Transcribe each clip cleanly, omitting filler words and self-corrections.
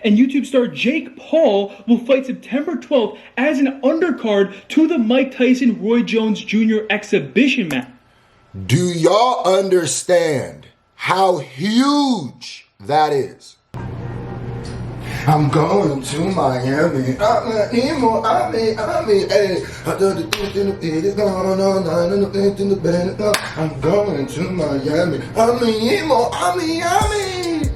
and YouTube star Jake Paul will fight September 12th as an undercard to the Mike Tyson-Roy Jones Jr. exhibition match. Do y'all understand how huge that is? I'm going to Miami. I'm an emo, hey. I'm going to Miami. I'm an emo, Miami.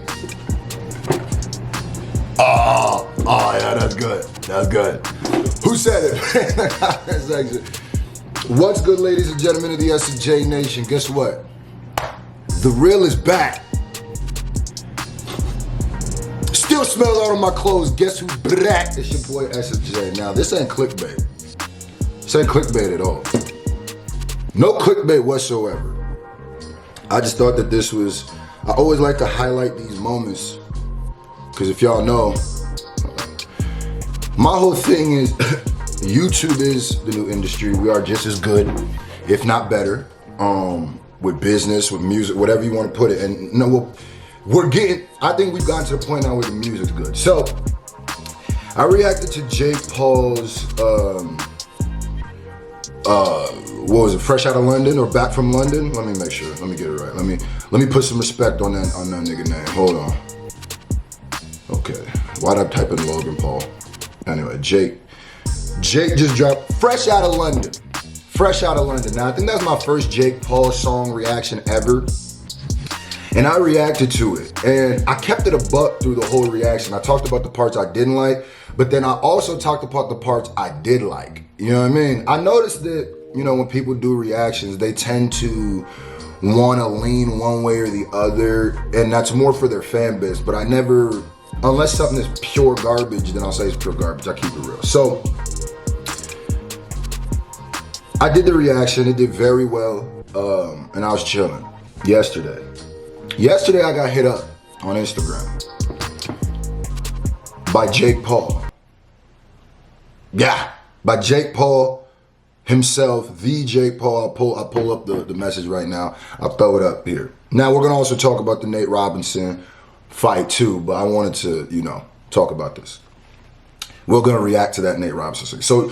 Oh, yeah, that's good. That's good. Who said it? What's good, ladies and gentlemen of the S&J Nation? Guess what? The real is back. Still smell out of my clothes. Guess who's back? It's your boy S&J. Now, this ain't clickbait. This ain't clickbait at all. No clickbait whatsoever. I just thought that this was... I always like to highlight these moments. Because if y'all know, my whole thing is... YouTube is the new industry. We are just as good, if not better, with business, with music, whatever you want to put it. And you know, I think we've gotten to the point now where the music's good. So, I reacted to Jake Paul's, what was it, Fresh Out of London or Back from London? Let me make sure, let me get it right. Let me put some respect on that nigga name. Hold on. Okay, why'd I type in Logan Paul? Anyway, Jake just dropped Fresh Out of London. Fresh Out of London. Now, I think that's my first Jake Paul song reaction ever. And I reacted to it. And I kept it a buck through the whole reaction. I talked about the parts I didn't like, but then I also talked about the parts I did like. You know what I mean? I noticed that, you know, when people do reactions, they tend to want to lean one way or the other. And that's more for their fan base. But I never, unless something is pure garbage, then I'll say it's pure garbage. I keep it real. So, I did the reaction, it did very well, and I was chilling yesterday. Yesterday I got hit up on Instagram by Jake Paul. Yeah, by Jake Paul himself, the Jake Paul. I'll pull up the message right now. I'll throw it up here. Now we're gonna also talk about the Nate Robinson fight too, but I wanted to, you know, talk about this. We're gonna react to that Nate Robinson thing. So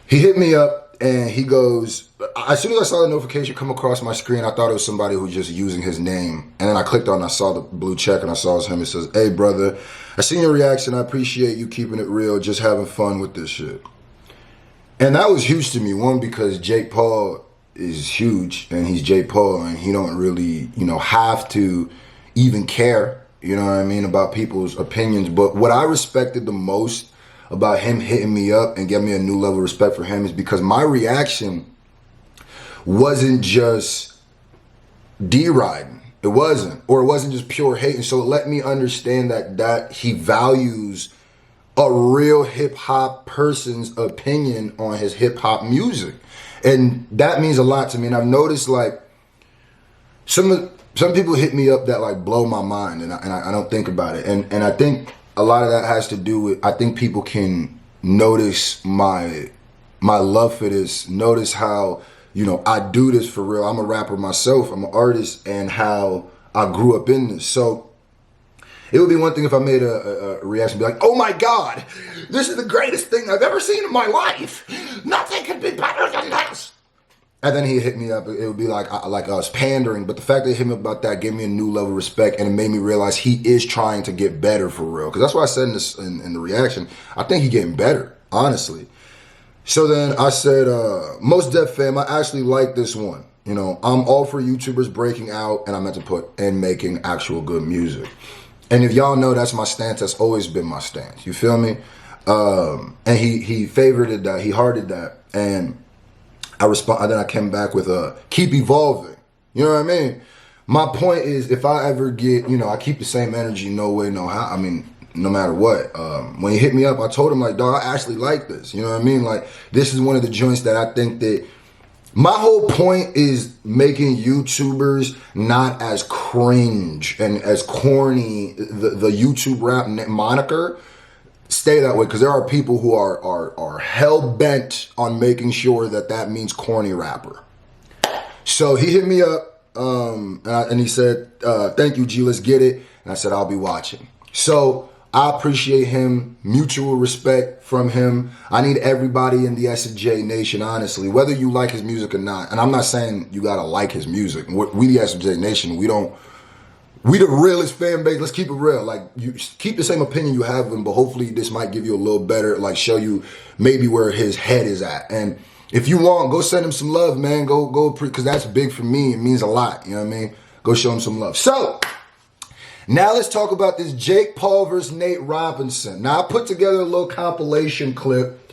he hit me up. And he goes, as soon as I saw the notification come across my screen, I thought it was somebody who was just using his name. And then I clicked on it, I saw the blue check, and I saw it was him. It says, "Hey, brother, I seen your reaction. I appreciate you keeping it real, just having fun with this shit." And that was huge to me. One, because Jake Paul is huge, and he's Jake Paul, and he don't really, you know, have to even care, you know what I mean, about people's opinions. But what I respected the most about him hitting me up and giving me a new level of respect for him is because my reaction wasn't just deriding. It wasn't. Or it wasn't just pure hate. And so it let me understand that he values a real hip-hop person's opinion on his hip-hop music. And that means a lot to me. And I've noticed, like, some people hit me up that, like, blow my mind. And I don't think about it. And I think a lot of that has to do with, I think people can notice my love for this, notice how, you know, I do this for real. I'm a rapper myself, I'm an artist, and how I grew up in this. So it would be one thing if I made a reaction, be like, "Oh my God, this is the greatest thing I've ever seen in my life. Nothing could be better than this." And then he hit me up, it would be like I was pandering. But the fact that he hit me up about that gave me a new level of respect, and it made me realize he is trying to get better for real. Because that's what I said in the reaction. I think he's getting better, honestly. So then I said, Most Def fam, I actually like this one. You know, I'm all for YouTubers breaking out, and I meant to put, and making actual good music. And if y'all know, that's my stance. That's always been my stance. You feel me? And he favorited that. He hearted that. And then I came back with keep evolving. You know what I mean? My point is, if I ever get, you know, I keep the same energy, no way, no how. I mean, no matter what. When he hit me up, I told him, like, dog, I actually like this. You know what I mean? Like, this is one of the joints that I think that my whole point is making YouTubers not as cringe and as corny, the YouTube rap moniker. Stay that way, because there are people who are hell-bent on making sure that means corny rapper. So he hit me up, and he said, "Thank you, G, let's get it." And I said, "I'll be watching." So I appreciate him. Mutual respect from him. I need everybody in the S&J Nation, honestly, whether you like his music or not. And I'm not saying you gotta like his music. We the S&J Nation. We the realest fan base. Let's keep it real. Like, you keep the same opinion you have of him, but hopefully this might give you a little better, like, show you maybe where his head is at. And if you want, go send him some love, man. Because that's big for me. It means a lot. You know what I mean? Go show him some love. So, now let's talk about this Jake Paul versus Nate Robinson. Now, I put together a little compilation clip.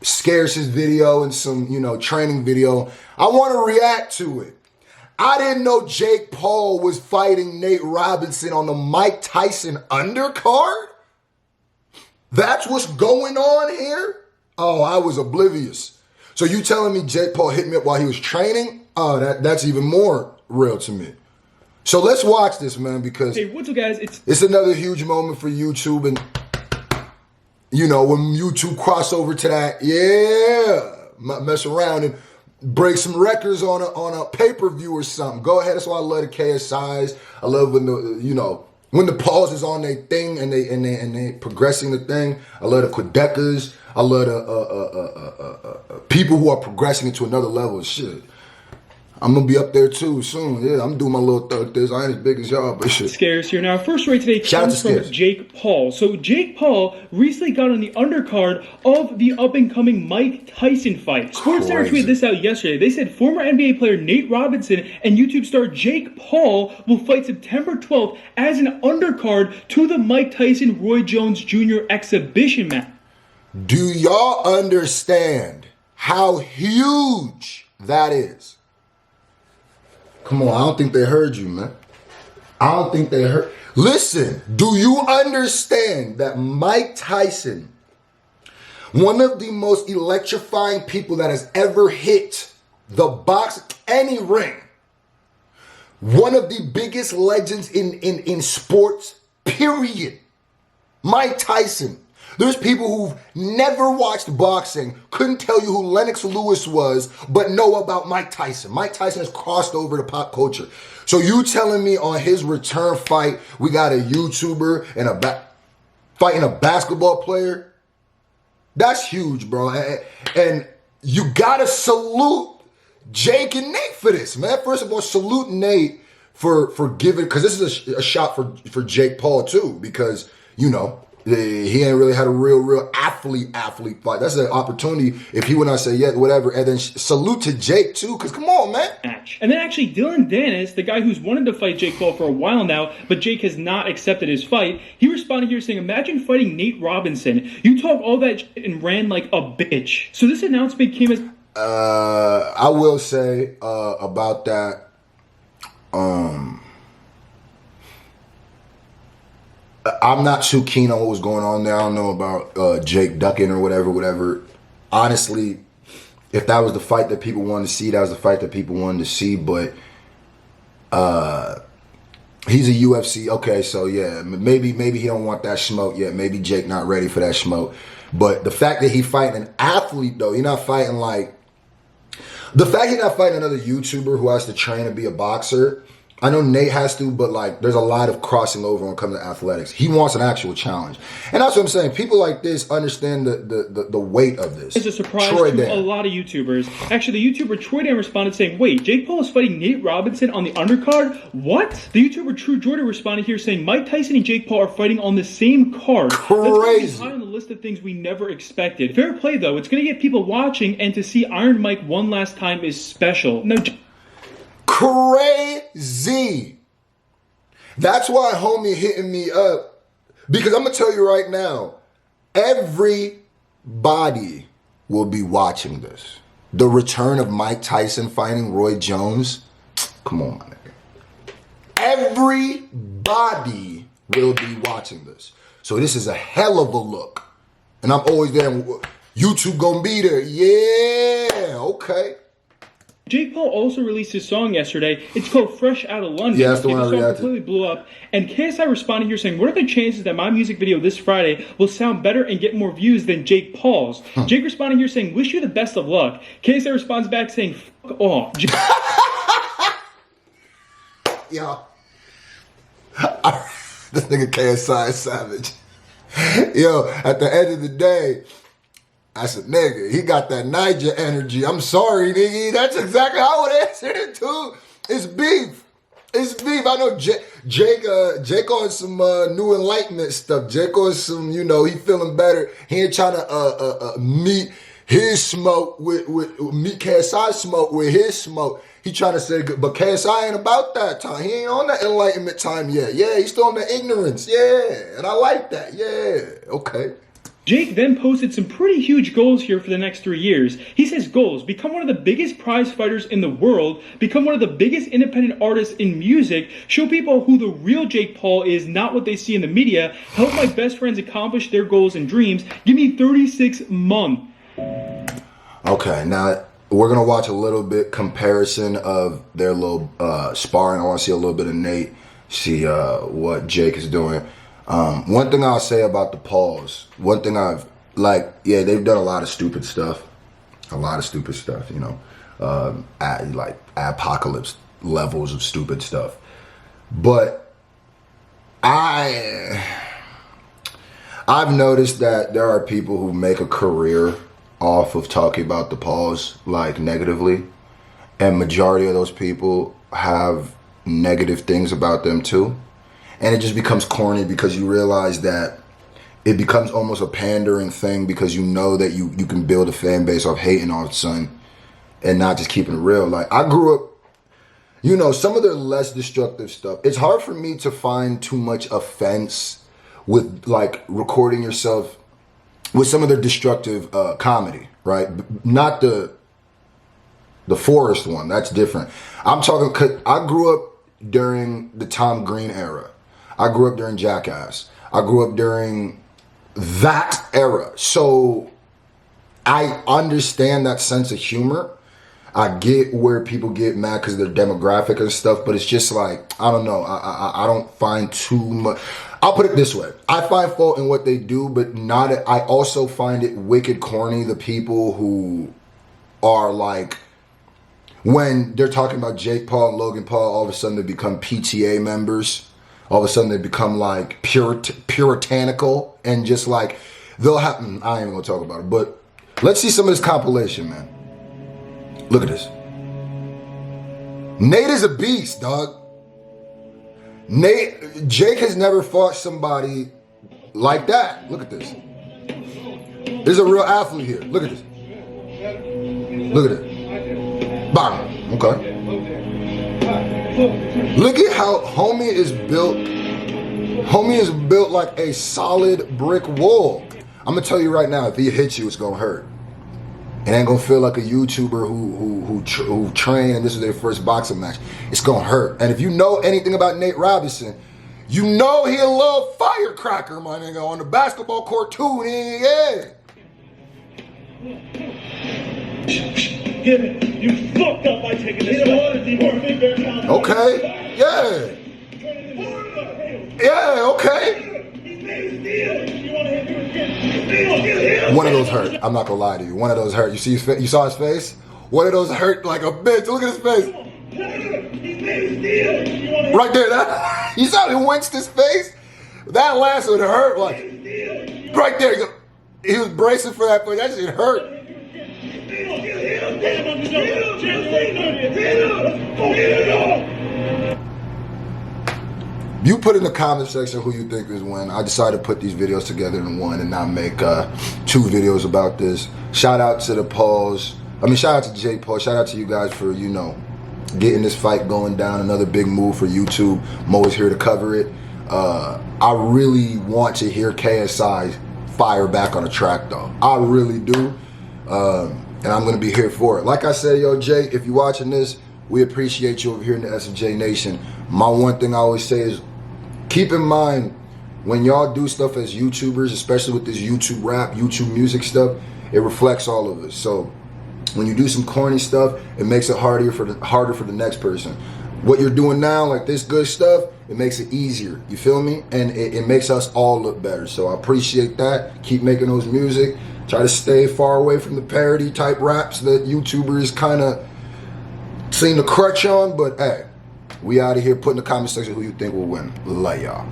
Scarce's video and some, training video. I want to react to it. I didn't know Jake Paul was fighting Nate Robinson on the Mike Tyson undercard. That's what's going on here? Oh, I was oblivious. So you telling me Jake Paul hit me up while he was training? Oh, that's even more real to me. So let's watch this, man, because hey, what's up, guys? It's another huge moment for YouTube. And, when YouTube cross over to that, mess around and break some records on a pay-per-view or something. Go ahead. That's why I love the KSIs. I love when when the pause is on their thing and they progressing the thing. I love the Quedecas. I love the people who are progressing into another level of shit. I'm going to be up there too soon. Yeah, I'm doing my little thug this. I ain't as big as y'all, but shit. Scarce here. Now, our first story today comes from Jake Paul. So, Jake Paul recently got on the undercard of the up-and-coming Mike Tyson fight. SportsCenter tweeted this out yesterday. They said former NBA player Nate Robinson and YouTube star Jake Paul will fight September 12th as an undercard to the Mike Tyson-Roy Jones Jr. exhibition match. Do y'all understand how huge that is? Come on, I don't think they heard you, man. I don't think they heard. Listen, do you understand that Mike Tyson, one of the most electrifying people that has ever hit the box, any ring, one of the biggest legends in sports, period, Mike Tyson. There's people who've never watched boxing, couldn't tell you who Lennox Lewis was, but know about Mike Tyson. Mike Tyson has crossed over to pop culture. So you telling me on his return fight, we got a YouTuber and fighting a basketball player? That's huge, bro. And you gotta salute Jake and Nate for this, man. First of all, salute Nate for giving, because this is a shot for Jake Paul too, because, he ain't really had a real athlete fight. That's an opportunity if he would not say yeah, whatever. And then salute to Jake too, because come on, man. And then actually Dylan Dennis, the guy who's wanted to fight Jake Paul for a while now, but Jake has not accepted his fight, he responded here saying, imagine fighting Nate Robinson. You talk all that shit and ran like a bitch. So this announcement came as... I will say about that, I'm not too keen on what was going on there. I don't know about Jake ducking or whatever. Honestly, if that was the fight that people wanted to see, that was the fight that people wanted to see. But he's a UFC. Okay, so yeah, maybe he don't want that smoke yet. Maybe Jake not ready for that smoke. But the fact that he fighting an athlete, though, you're not fighting like... The fact he's not fighting another YouTuber who has to train to be a boxer... I know Nate has to, but there's a lot of crossing over when it comes to athletics. He wants an actual challenge. And that's what I'm saying. People like this understand the weight of this. It's a surprise to a lot of YouTubers. Actually, the YouTuber Troy Dan responded saying, wait, Jake Paul is fighting Nate Robinson on the undercard? What? The YouTuber True Jordan responded here saying, Mike Tyson and Jake Paul are fighting on the same card. Crazy. That's high on the list of things we never expected. Fair play, though. It's going to get people watching, and to see Iron Mike one last time is special. Now, crazy. That's why homie hitting me up, because I'm gonna tell you right now, everybody will be watching this. The return of Mike Tyson fighting Roy Jones. Come on, my nigga. Everybody will be watching this. So this is a hell of a look. And I'm always there. YouTube gonna be there. Yeah, okay. Jake Paul also released his song yesterday. It's called Fresh Out of London. Yeah, that's the one I song reacted. Completely blew up. And KSI responded here saying, what are the chances that my music video this Friday will sound better and get more views than Jake Paul's? Jake responded here saying, wish you the best of luck. KSI responds back saying, fuck off. Yeah. This nigga KSI is savage. Yo, at the end of the day, I said, nigga, he got that Niger energy. I'm sorry, nigga. That's exactly how I would answer it too. It's beef. It's beef. I know Jake on some new enlightenment stuff. Jake on some, you know, he feeling better. He ain't trying to meet his smoke meet KSI smoke with his smoke. He trying to say good, but KSI ain't about that time. He ain't on that enlightenment time yet. Yeah, he's still on the ignorance. Yeah, and I like that. Yeah, okay. Jake then posted some pretty huge goals here for the next 3 years. He says goals: become one of the biggest prize fighters in the world, become one of the biggest independent artists in music, show people who the real Jake Paul is, not what they see in the media, help my best friends accomplish their goals and dreams, give me 36 months. Okay, now we're going to watch a little bit comparison of their little sparring. I want to see a little bit of Nate, see what Jake is doing. One thing I'll say about the Pauls, one thing I've, like, yeah, they've done a lot of stupid stuff. A lot of stupid stuff, you know. Like apocalypse levels of stupid stuff. But I've noticed that there are people who make a career off of talking about the Pauls, like, negatively. And majority of those people have negative things about them too. And it just becomes corny because you realize that it becomes almost a pandering thing because you know that you can build a fan base off hating on son and not just keeping it real. Like, I grew up, you know, some of their less destructive stuff. It's hard for me to find too much offense with, like, recording yourself with some of their destructive comedy, right? Not the Forrest one. That's different. I'm talking, 'cause I grew up during the Tom Green era. I grew up during Jackass. I grew up during that era. So I understand that sense of humor. I get where people get mad because of their demographic and stuff, but it's just like, I don't know. I don't find too much. I'll put it this way. I find fault in what they do, but not. I also find it wicked corny, the people who are like, when they're talking about Jake Paul and Logan Paul, all of a sudden they become PTA members. All of a sudden they become like puritanical and just like, they'll have, I ain't even gonna talk about it, but let's see some of this compilation, man. Look at this. Nate is a beast, dog. Jake has never fought somebody like that. Look at this. There's a real athlete here. Look at this. Look at it. Bang. Okay. Look at how homie is built. Homie is built like a solid brick wall. I'm gonna tell you right now, if he hits you, it's gonna hurt. It ain't gonna feel like a YouTuber who trained and this is their first boxing match. It's gonna hurt. And if you know anything about Nate Robinson, you know he a little firecracker, my nigga, on the basketball court too. Yeah. You fucked up by taking this. Okay. Yeah. Yeah. Okay. One of those hurt. I'm not gonna lie to you. One of those hurt. You see, you saw his face. One of those hurt like a bitch. Look at his face. Right there. That, you saw him winced his face. That last one hurt. Like right there. He was bracing for that, but that shit hurt. You put in the comment section who you think is win. I decided to put these videos together in one and not make 2 videos about this. Shout out to the Pauls. Shout out to Jake Paul. Shout out to you guys for, you know, getting this fight going down. Another big move for YouTube. Mo is here to cover it. I really want to hear KSI fire back on the track, though. I really do. And I'm going to be here for it. Like I said, yo, Jay, if you're watching this, we appreciate you over here in the SFJ Nation. My one thing I always say is, keep in mind, when y'all do stuff as YouTubers, especially with this YouTube rap, YouTube music stuff, it reflects all of us. So when you do some corny stuff, it makes it harder for the next person. What you're doing now, like this good stuff, it makes it easier. You feel me? And it makes us all look better. So I appreciate that. Keep making those music. Try to stay far away from the parody type raps that YouTubers kind of seem to crutch on. But hey, we out of here. Put in the comment section who you think will win. Love y'all.